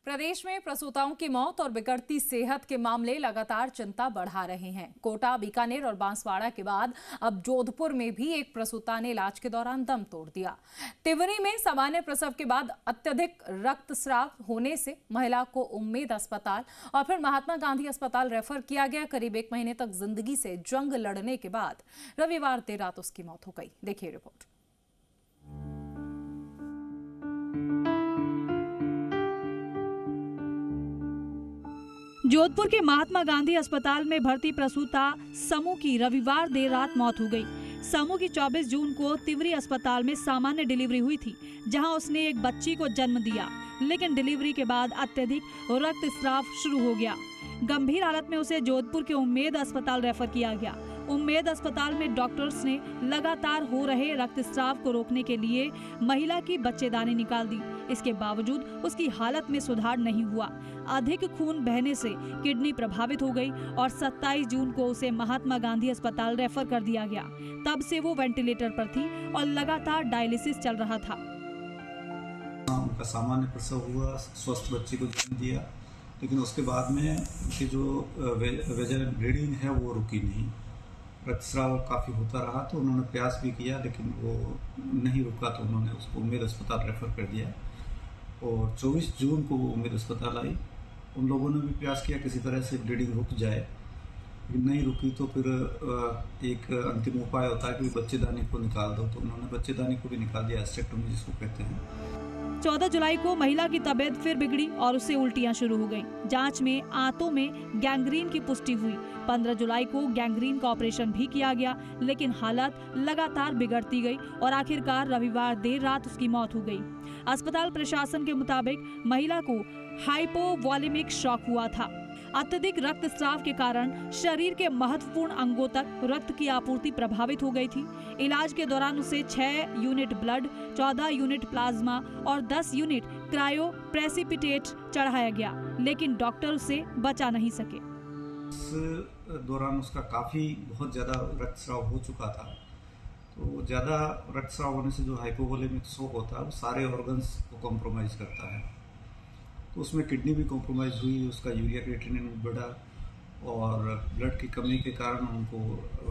प्रदेश में प्रसूताओं की मौत और बिगड़ती सेहत के मामले लगातार चिंता बढ़ा रहे हैं। कोटा, बीकानेर और बांसवाड़ा के बाद अब जोधपुर में भी एक प्रसूता ने इलाज के दौरान दम तोड़ दिया। तिवरी में सामान्य प्रसव के बाद अत्यधिक रक्तस्राव होने से महिला को उम्मेद अस्पताल और फिर महात्मा गांधी अस्पताल रेफर किया गया। करीब 1 महीने तक जिंदगी से जंग लड़ने के बाद रविवार देर रात उसकी मौत हो गई। देखिए रिपोर्ट। जोधपुर के महात्मा गांधी अस्पताल में भर्ती प्रसूता समू की रविवार देर रात मौत हो गई। समू की 24 जून को तिवरी अस्पताल में सामान्य डिलीवरी हुई थी, जहां उसने एक बच्ची को जन्म दिया, लेकिन डिलीवरी के बाद अत्यधिक रक्तस्राव शुरू हो गया। गंभीर हालत में उसे जोधपुर के उम्मेद अस्पताल रेफर किया गया। उम्मेद अस्पताल में डॉक्टर्स ने लगातार हो रहे रक्तस्राव को रोकने के लिए महिला की बच्चेदानी निकाल दी। इसके बावजूद उसकी हालत में सुधार नहीं हुआ। अधिक खून बहने से किडनी प्रभावित हो गई और 27 जून को उसे महात्मा गांधी अस्पताल रेफर कर दिया गया। तब से वो वेंटिलेटर पर थी और लगातार डायलिसिस चल रहा था। उनका सामान्य प्रसव हुआ, स्वस्थ बच्चे को जन्म दिया, लेकिन उसके बाद में उनकी जो वेजाइनल ब्लीडिंग है वो रुकी नहीं। रक्तस्राव काफ़ी होता रहा, तो उन्होंने प्रयास भी किया, लेकिन वो नहीं रुका, तो उन्होंने उसको उम्मेद अस्पताल रेफर कर दिया और 24 जून को वो उम्मेद अस्पताल आई। उन लोगों ने भी प्रयास किया किसी तरह से ब्लीडिंग रुक जाए, लेकिन नहीं रुकी। तो फिर एक अंतिम उपाय होता है कि बच्चेदानी को निकाल दो, तो उन्होंने बच्चेदानी को भी निकाल दिया, एस्टेक्टोमी जिसको कहते हैं। 14 जुलाई को महिला की तबीयत फिर बिगड़ी और उसे उल्टियां शुरू हो गईं। जांच में आंतों में गैंग्रीन की पुष्टि हुई। 15 जुलाई को गैंग्रीन का ऑपरेशन भी किया गया, लेकिन हालत लगातार बिगड़ती गई और आखिरकार रविवार देर रात उसकी मौत हो गई। अस्पताल प्रशासन के मुताबिक महिला को हाइपोवॉलेमिक शॉक हुआ था। अत्यधिक रक्तस्राव के कारण शरीर के महत्वपूर्ण अंगों तक रक्त की आपूर्ति प्रभावित हो गई थी। इलाज के दौरान उसे 6 यूनिट ब्लड, 14 यूनिट प्लाज्मा और 10 यूनिट क्रायो प्रेसिपिटेट चढ़ाया गया, लेकिन डॉक्टर उसे बचा नहीं सके। इस दौरान उसका बहुत ज्यादा रक्तस्राव हो चुका था। तो ज्यादा रक्तस्राव होने से जो हाइपोवोलेमिक शॉक होता है वो सारे ऑर्गन्स को कॉम्प्रोमाइज करता है। तो उसमें किडनी भी कॉम्प्रोमाइज हुई, उसका यूरिया क्रिएटिनिन बढ़ा और ब्लड की कमी के कारण उनको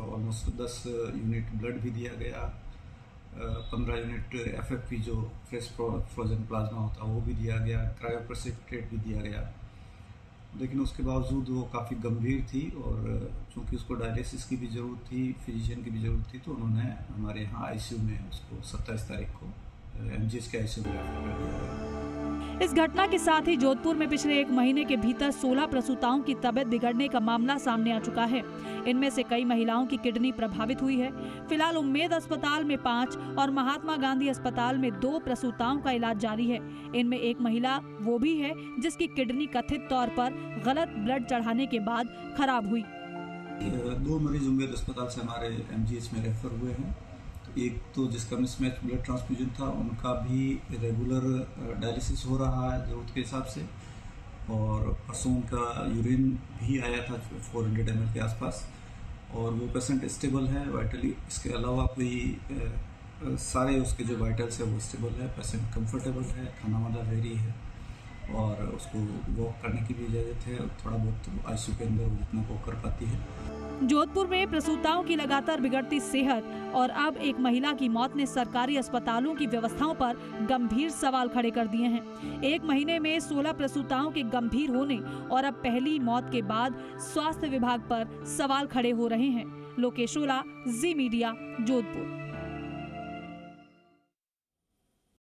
ऑलमोस्ट 10 यूनिट ब्लड भी दिया गया, 15 यूनिट FFP जो फ्रेश फ्रोजन प्लाज्मा होता है वो भी दिया गया, क्रायोप्रेसिपिटेट भी दिया गया। लेकिन उसके बावजूद वो काफ़ी गंभीर थी और चूंकि उसको डायलिसिस की भी ज़रूरत थी, फिजिशियन की भी ज़रूरत थी, तो उन्होंने हमारे यहाँ ICU में उसको 27 तारीख को MGH के ICU में रेफर कर दिया। इस घटना के साथ ही जोधपुर में पिछले 1 महीने के भीतर 16 प्रसूताओं की तबीयत बिगड़ने का मामला सामने आ चुका है। इनमें से कई महिलाओं की किडनी प्रभावित हुई है। फिलहाल उम्मेद अस्पताल में 5 और महात्मा गांधी अस्पताल में 2 प्रसूताओं का इलाज जारी है। इनमें एक महिला वो भी है जिसकी किडनी कथित तौर पर गलत ब्लड चढ़ाने के बाद खराब हुई। 2 मरीज उम्मेद अस्पताल से हमारे MGH में रेफर हुए हैं। एक तो जिसका मिसमैच ब्लड ट्रांसफ्यूजन था, उनका भी रेगुलर डायलिसिस हो रहा है ज़रूरत के हिसाब से, और परसों उनका यूरिन भी आया था 400 ml के आसपास और वो पेशेंट स्टेबल है वाइटली। इसके अलावा कोई सारे उसके जो वाइटल्स है वो स्टेबल है, पेशेंट कंफर्टेबल है, खाना वाला रेडी है और उसको वॉक करने की भी इजाज़त है। थोड़ा बहुत ICU के अंदर वो जितना वॉक कर पाती है। जोधपुर में प्रसूताओं की लगातार बिगड़ती सेहत और अब एक महिला की मौत ने सरकारी अस्पतालों की व्यवस्थाओं पर गंभीर सवाल खड़े कर दिए हैं। 1 महीने में 16 प्रसूताओं के गंभीर होने और अब पहली मौत के बाद स्वास्थ्य विभाग पर सवाल खड़े हो रहे हैं। लोकेश ओला, जी मीडिया, जोधपुर।